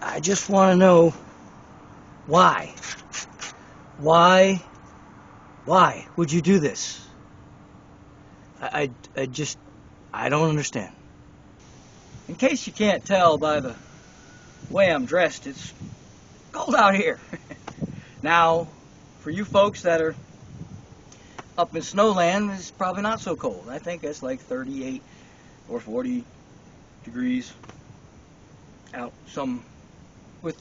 I just want to know why. Why would you do this? I don't understand. In case you can't tell by the way I'm dressed, it's cold out here. Now, for you folks that are up in Snowland, it's probably not so cold. I think it's like 38 or 40 degrees out, some with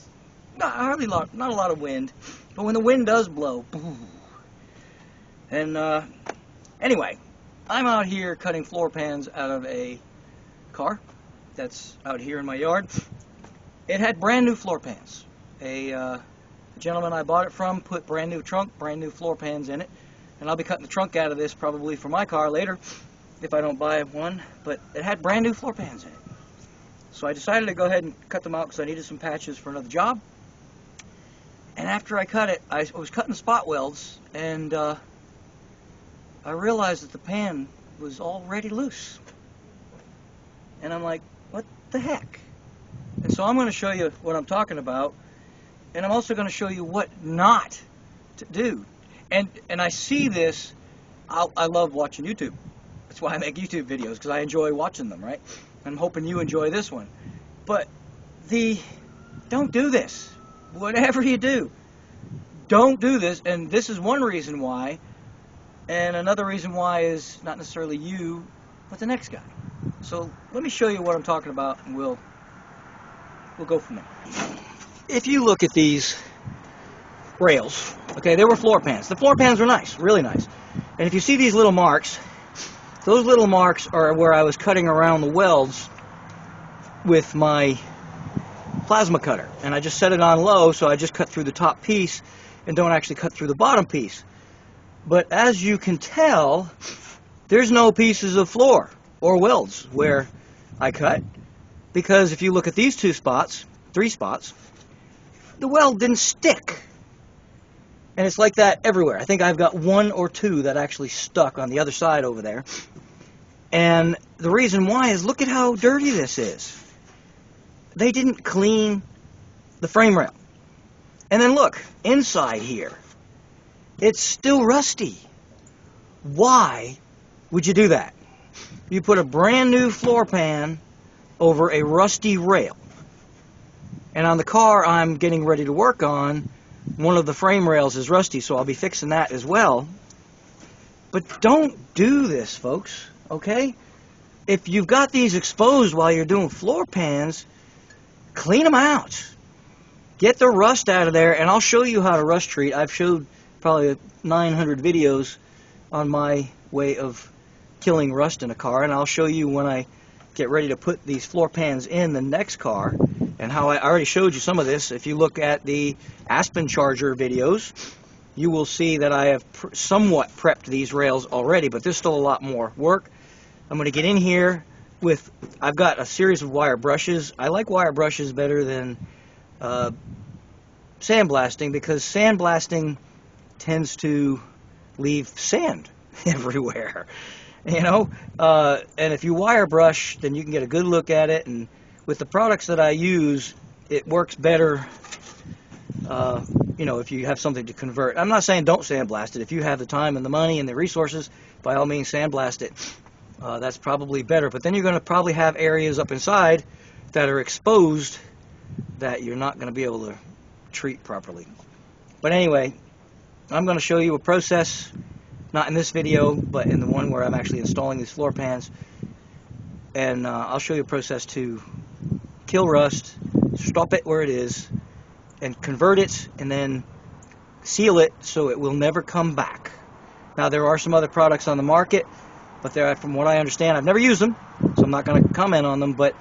not a lot of wind, but when the wind does blow, and anyway, I'm out here cutting floor pans out of a car that's out here in my yard. It had brand new floor pans. A gentleman I bought it from put brand new trunk, brand new floor pans in it, and I'll be cutting the trunk out of this probably for my car later if I don't buy one, but it had brand new floor pans in it. So I decided to go ahead and cut them out because I needed some patches for another job. And after I cut it, I was cutting spot welds, and I realized that the pan was already loose. And I'm like, what the heck? And so I'm going to show you what I'm talking about, and I'm also going to show you what not to do. And I see this, I love watching YouTube. That's why I make YouTube videos, because I enjoy watching them, right? I'm hoping you enjoy this one. But don't do this. Whatever you do, don't do this. And this is one reason why. And another reason why is not necessarily you, but the next guy. So let me show you what I'm talking about, and we'll go from there. If you look at these rails, okay, they were floor pans. The floor pans were nice, really nice. And if you see these little marks, those little marks are where I was cutting around the welds with my plasma cutter. And I just set it on low, so I just cut through the top piece and don't actually cut through the bottom piece. But as you can tell, there's no pieces of floor or welds where I cut, because if you look at these three spots, the weld didn't stick. And it's like that everywhere. I think I've got one or two that actually stuck on the other side over there. And the reason why is, look at how dirty this is. They didn't clean the frame rail. And then look, inside here, it's still rusty. Why would you do that? You put a brand new floor pan over a rusty rail. And on the car I'm getting ready to work on, one of the frame rails is rusty, so I'll be fixing that as well. But don't do this, folks, okay? If you've got these exposed while you're doing floor pans, clean them out. Get the rust out of there, and I'll show you how to rust treat. I've showed probably 900 videos on my way of killing rust in a car, and I'll show you when I get ready to put these floor pans in the next car, and how I already showed you some of this. If you look at the Aspen Charger videos, you will see that I have somewhat prepped these rails already, but there's still a lot more work. I'm going to get in here with, I've got a series of wire brushes. I like wire brushes better than sandblasting, because sandblasting tends to leave sand everywhere, you know. And if you wire brush, then you can get a good look at it, and with the products that I use, it works better, you know, if you have something to convert. I'm not saying don't sandblast it. If you have the time and the money and the resources, by all means sandblast it. That's probably better. But then you're going to probably have areas up inside that are exposed that you're not going to be able to treat properly. But anyway, I'm going to show you a process, not in this video, but in the one where I'm actually installing these floor pans. And I'll show you a process to kill rust, stop it where it is, and convert it, and then seal it so it will never come back. Now, there are some other products on the market, but they're, from what I understand, I've never used them, so I'm not going to comment on them, but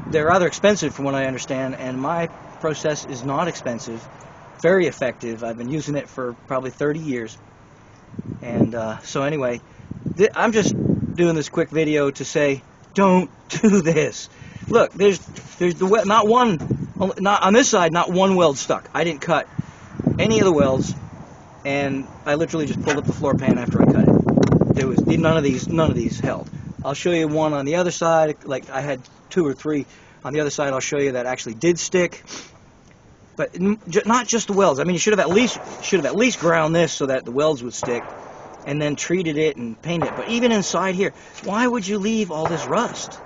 they're rather expensive from what I understand, and my process is not expensive, very effective. I've been using it for probably 30 years. And so anyway, I'm just doing this quick video to say, don't do this. Look, there's not on this side, not one weld stuck. I didn't cut any of the welds, and I literally just pulled up the floor pan after I cut it. There was none of these held. I'll show you one on the other side. Like, I had 2 or 3 On the other side, I'll show you that actually did stick. But not just the welds. I mean, you should have at least ground this so that the welds would stick, and then treated it and painted it. But even inside here, why would you leave all this rust?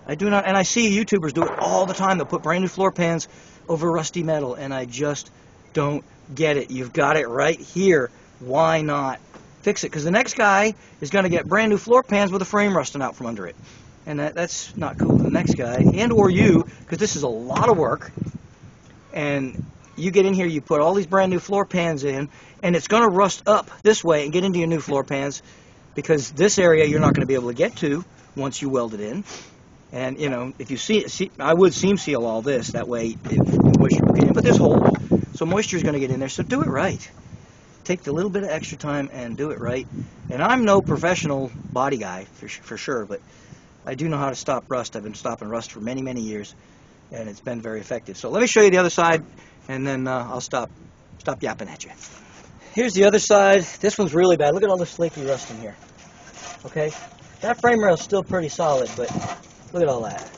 I do not, and I see YouTubers do it all the time. They'll put brand new floor pans over rusty metal, and I just don't get it. You've got it right here. Why not fix it? Because the next guy is going to get brand new floor pans with a frame rusting out from under it, and that's not cool for the next guy and or you, because this is a lot of work. And you get in here, you put all these brand new floor pans in, and it's going to rust up this way and get into your new floor pans, because this area you're not going to be able to get to once you weld it in. And you know, if you see I would seam seal all this, that way if moisture will get in, but there's holes, so moisture is going to get in there. So do it right. Take the little bit of extra time and do it right. And I'm no professional body guy for sure, but I do know how to stop rust. I've been stopping rust for many years, and it's been very effective. So let me show you the other side, and then I'll stop yapping at you. Here's the other side. This one's really bad. Look at all this flaky rust in here. Okay, that frame rail is still pretty solid, but look at all that.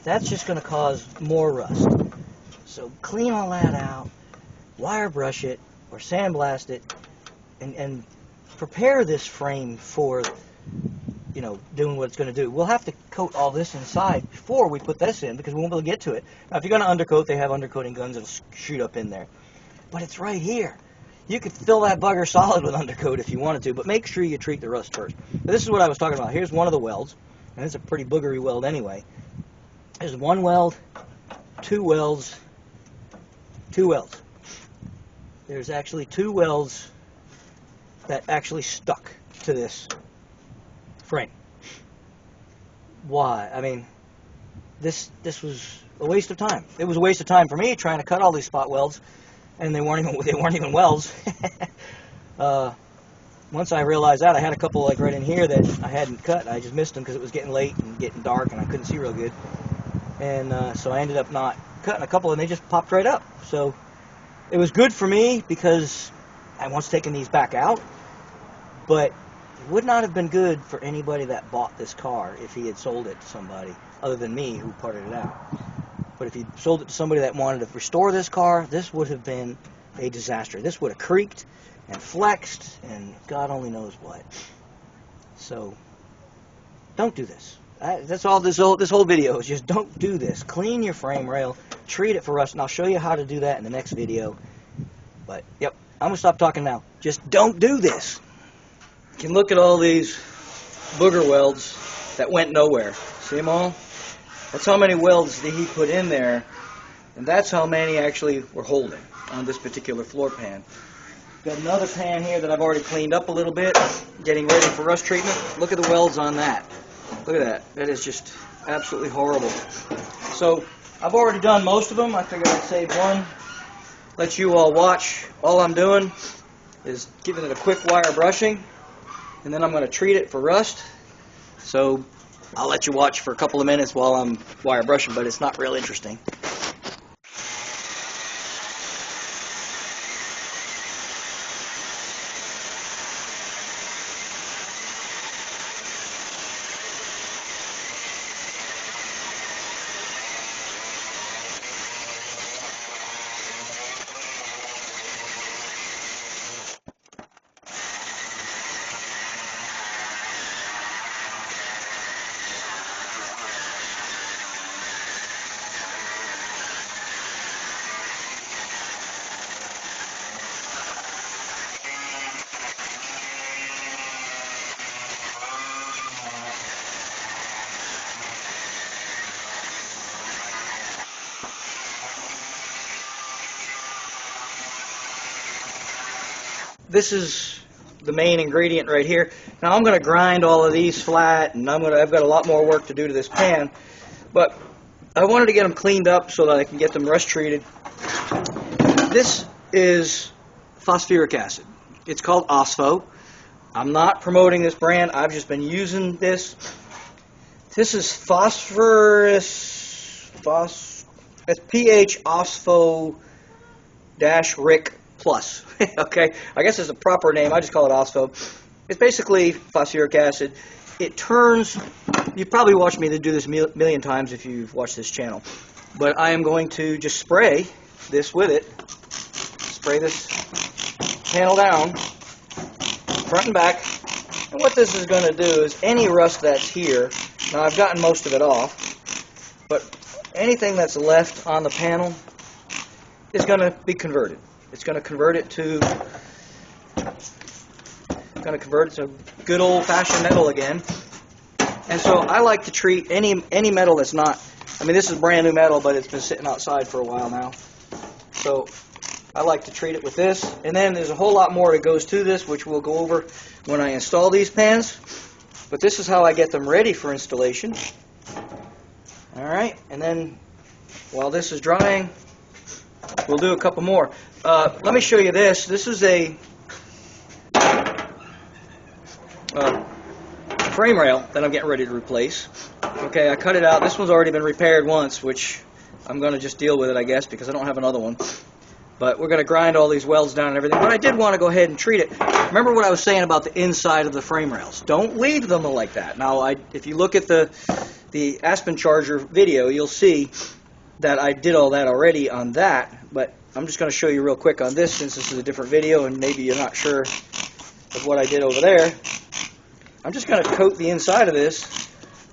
That's just going to cause more rust. So clean all that out, wire brush it, or sandblast it, and prepare this frame for, you know, doing what it's going to do. We'll have to coat all this inside before we put this in, because we won't be able to get to it. Now, if you're going to undercoat, they have undercoating guns that'll shoot up in there. But it's right here. You could fill that bugger solid with undercoat if you wanted to, but make sure you treat the rust first. Now, this is what I was talking about. Here's one of the welds, and it's a pretty boogery weld anyway. There's one weld, two welds, two welds. There's actually two welds that actually stuck to this frame. Why? I mean, this was a waste of time. It was a waste of time for me trying to cut all these spot welds, and they weren't even welds. Once I realized that, I had a couple like right in here that I hadn't cut. I just missed them because it was getting late and getting dark, and I couldn't see real good. And so I ended up not cutting a couple, and they just popped right up. So it was good for me because I once taken these back out, but it would not have been good for anybody that bought this car if he had sold it to somebody other than me who parted it out. But if he sold it to somebody that wanted to restore this car, this would have been a disaster. This would have creaked and flexed and God only knows what. So don't do this. That's all this whole video is, just don't do this. Clean your frame rail, treat it for rust, and I'll show you how to do that in the next video. But yep, I'm gonna stop talking now. Just don't do this. You can look at all these booger welds that went nowhere. See them all? That's how many welds that he put in there, and that's how many actually were holding on this particular floor pan. Got another pan here that I've already cleaned up a little bit, getting ready for rust treatment. Look at the welds on that. Look at that. That is just absolutely horrible. So I've already done most of them. I figured I'd save one, let you all watch. All I'm doing is giving it a quick wire brushing, and then I'm going to treat it for rust. So I'll let you watch for a couple of minutes while I'm wire brushing, but it's not real interesting. This is the main ingredient right here. Now I'm going to grind all of these flat, and I've got a lot more work to do to this pan, but I wanted to get them cleaned up so that I can get them rust treated. This is phosphoric acid. It's called Ospo. I'm not promoting this brand. I've just been using this. This is it's pH Ospo-Ric Plus. Okay, I guess it's a proper name. I just call it Ospo. It's basically phosphoric acid. it turns. You've probably watched me do this a million times if you've watched this channel. But I am going to just spray this with it. Spray this panel down, front and back. And what this is going to do is any rust that's here, now I've gotten most of it off, but anything that's left on the panel is going to be converted. It's going to convert it to good old-fashioned metal again. And so I like to treat any metal that's not, I mean, this is brand new metal, but it's been sitting outside for a while now. So I like to treat it with this. And then there's a whole lot more that goes to this, which we'll go over when I install these pans. But this is how I get them ready for installation. Alright, and then while this is drying, we'll do a couple more. Let me show you this. This is a frame rail that I'm getting ready to replace. Okay, I cut it out. This one's already been repaired once, which I'm going to just deal with it, I guess, because I don't have another one. But we're going to grind all these welds down and everything. But I did want to go ahead and treat it. Remember what I was saying about the inside of the frame rails. Don't leave them like that. Now, if you look at the Aspen Charger video, you'll see that I did all that already on that. But I'm just going to show you real quick on this, since this is a different video and maybe you're not sure of what I did over there. I'm just going to coat the inside of this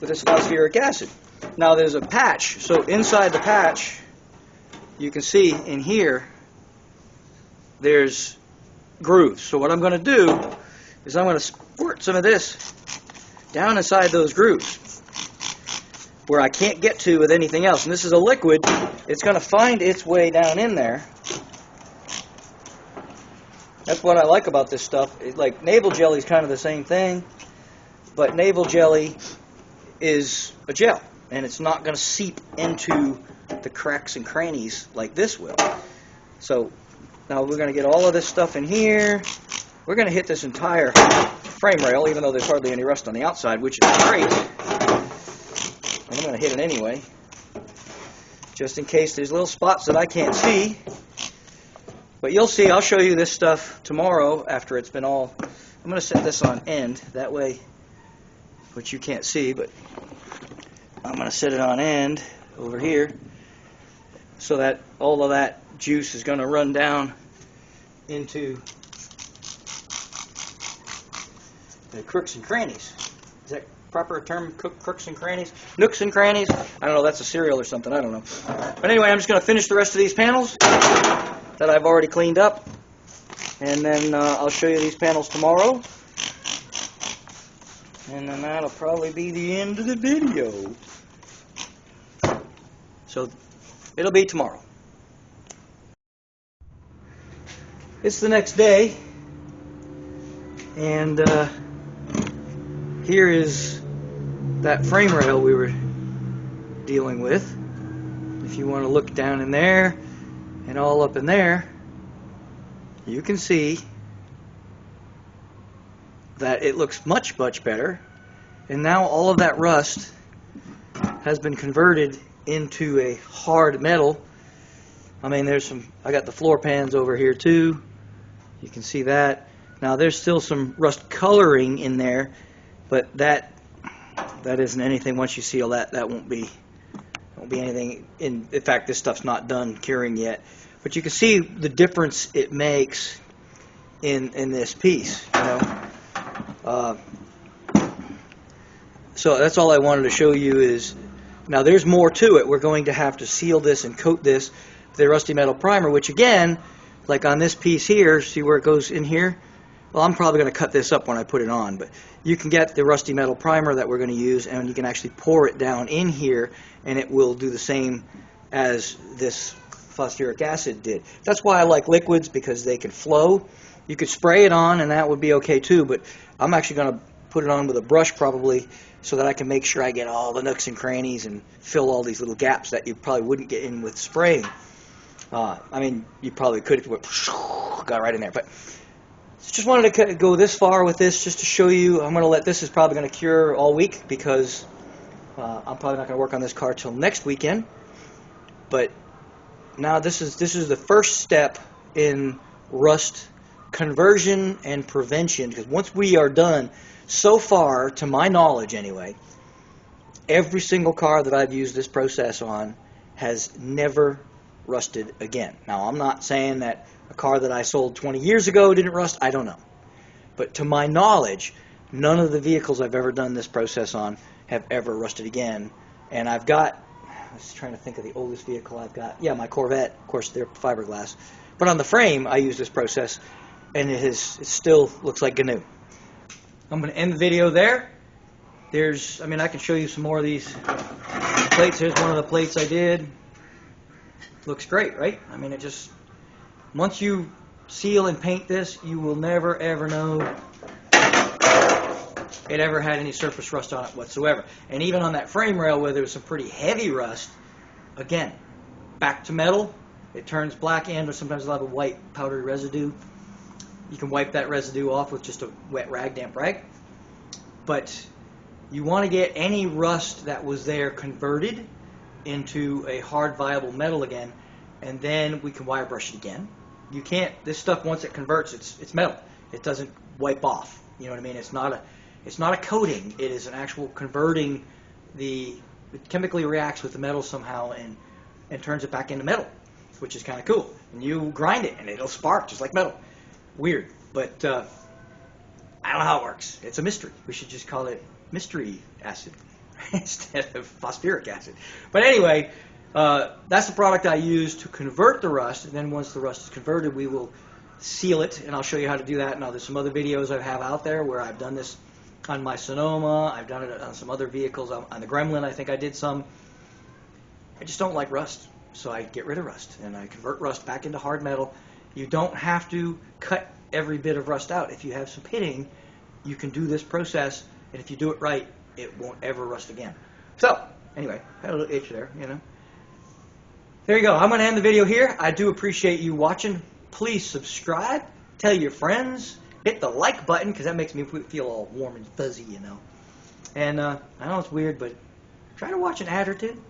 with this phosphoric acid. Now, there's a patch. So inside the patch, you can see in here, there's grooves. So what I'm going to do is I'm going to squirt some of this down inside those grooves where I can't get to with anything else. And this is a liquid. It's going to find its way down in there. That's what I like about this stuff. Like navel jelly is kind of the same thing, but navel jelly is a gel, and it's not going to seep into the cracks and crannies like this will. So now we're going to get all of this stuff in here. We're going to hit this entire frame rail, even though there's hardly any rust on the outside, which is great. And I'm going to hit it anyway, just in case there's little spots that I can't see. But you'll see, I'll show you this stuff tomorrow after it's been all... I'm going to set this on end, that way, which you can't see, but I'm going to set it on end over here so that all of that juice is going to run down into the crooks and crannies. Is that proper term, crooks and crannies? Nooks and crannies? I don't know, that's a cereal or something, I don't know. But anyway, I'm just going to finish the rest of these panels that I've already cleaned up, and then I'll show you these panels tomorrow, and then that'll probably be the end of the video. So it'll be tomorrow. It's the next day, and here is that frame rail we were dealing with. If you want to look down in there and all up in there, you can see that it looks much, much better. And now all of that rust has been converted into a hard metal. I mean, I got the floor pans over here too. You can see that. Now there's still some rust coloring in there, but that isn't anything. Once you seal that, that won't be anything. In fact, this stuff's not done curing yet. But you can see the difference it makes in this piece, you know. So that's all I wanted to show you is, now there's more to it. We're going to have to seal this and coat this with a rusty metal primer, which again, like on this piece here, see where it goes in here? Well, I'm probably going to cut this up when I put it on, but you can get the rusty metal primer that we're going to use, and you can actually pour it down in here, and it will do the same as this phosphoric acid did. That's why I like liquids, because they can flow. You could spray it on, and that would be okay too, but I'm actually going to put it on with a brush probably, so that I can make sure I get all the nooks and crannies and fill all these little gaps that you probably wouldn't get in with spraying. I mean, you probably could if you went, got right in there, but just wanted to go this far with this just to show you. I'm going to let this is probably going to cure all week, because I'm probably not going to work on this car till next weekend. But now this is the first step in rust conversion and prevention, because once we are done, so far, to my knowledge anyway, every single car that I've used this process on has never rusted again. Now, I'm not saying that a car that I sold 20 years ago didn't rust. I don't know. But to my knowledge, none of the vehicles I've ever done this process on have ever rusted again. And I've got, I was trying to think of the oldest vehicle I've got. Yeah, my Corvette. Of course, they're fiberglass. But on the frame, I use this process, and it still looks like GNU. I'm going to end the video there. I can show you some more of these plates. Here's one of the plates I did. Looks great, right? I mean, once you seal and paint this, you will never, ever know it ever had any surface rust on it whatsoever. And even on that frame rail where there was some pretty heavy rust, again, back to metal, it turns black, and sometimes it'll have a white powdery residue. You can wipe that residue off with just a wet rag, damp rag. But you want to get any rust that was there converted into a hard, viable metal again, and then we can wire brush it again. You can't, this stuff, once it converts, it's metal. It doesn't wipe off. You know what I mean? It's not a coating. It is an actual converting. It chemically reacts with the metal somehow and turns it back into metal, which is kind of cool. And you grind it, and it'll spark just like metal. Weird, but I don't know how it works. It's a mystery. We should just call it mystery acid instead of phosphoric acid. But anyway, that's the product I use to convert the rust, and then once the rust is converted, we will seal it, and I'll show you how to do that. Now, there's some other videos I have out there where I've done this on my Sonoma. I've done it on some other vehicles. On the Gremlin, I think I did some. I just don't like rust, so I get rid of rust, and I convert rust back into hard metal. You don't have to cut every bit of rust out. If you have some pitting, you can do this process, and if you do it right, it won't ever rust again. So, anyway, I had a little itch there, you know. There you go. I'm going to end the video here. I do appreciate you watching. Please subscribe. Tell your friends. Hit the like button, because that makes me feel all warm and fuzzy, you know. And I know it's weird, but try to watch an ad or two.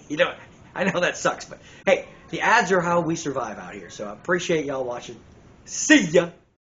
You know, I know that sucks, but hey, the ads are how we survive out here. So I appreciate y'all watching. See ya.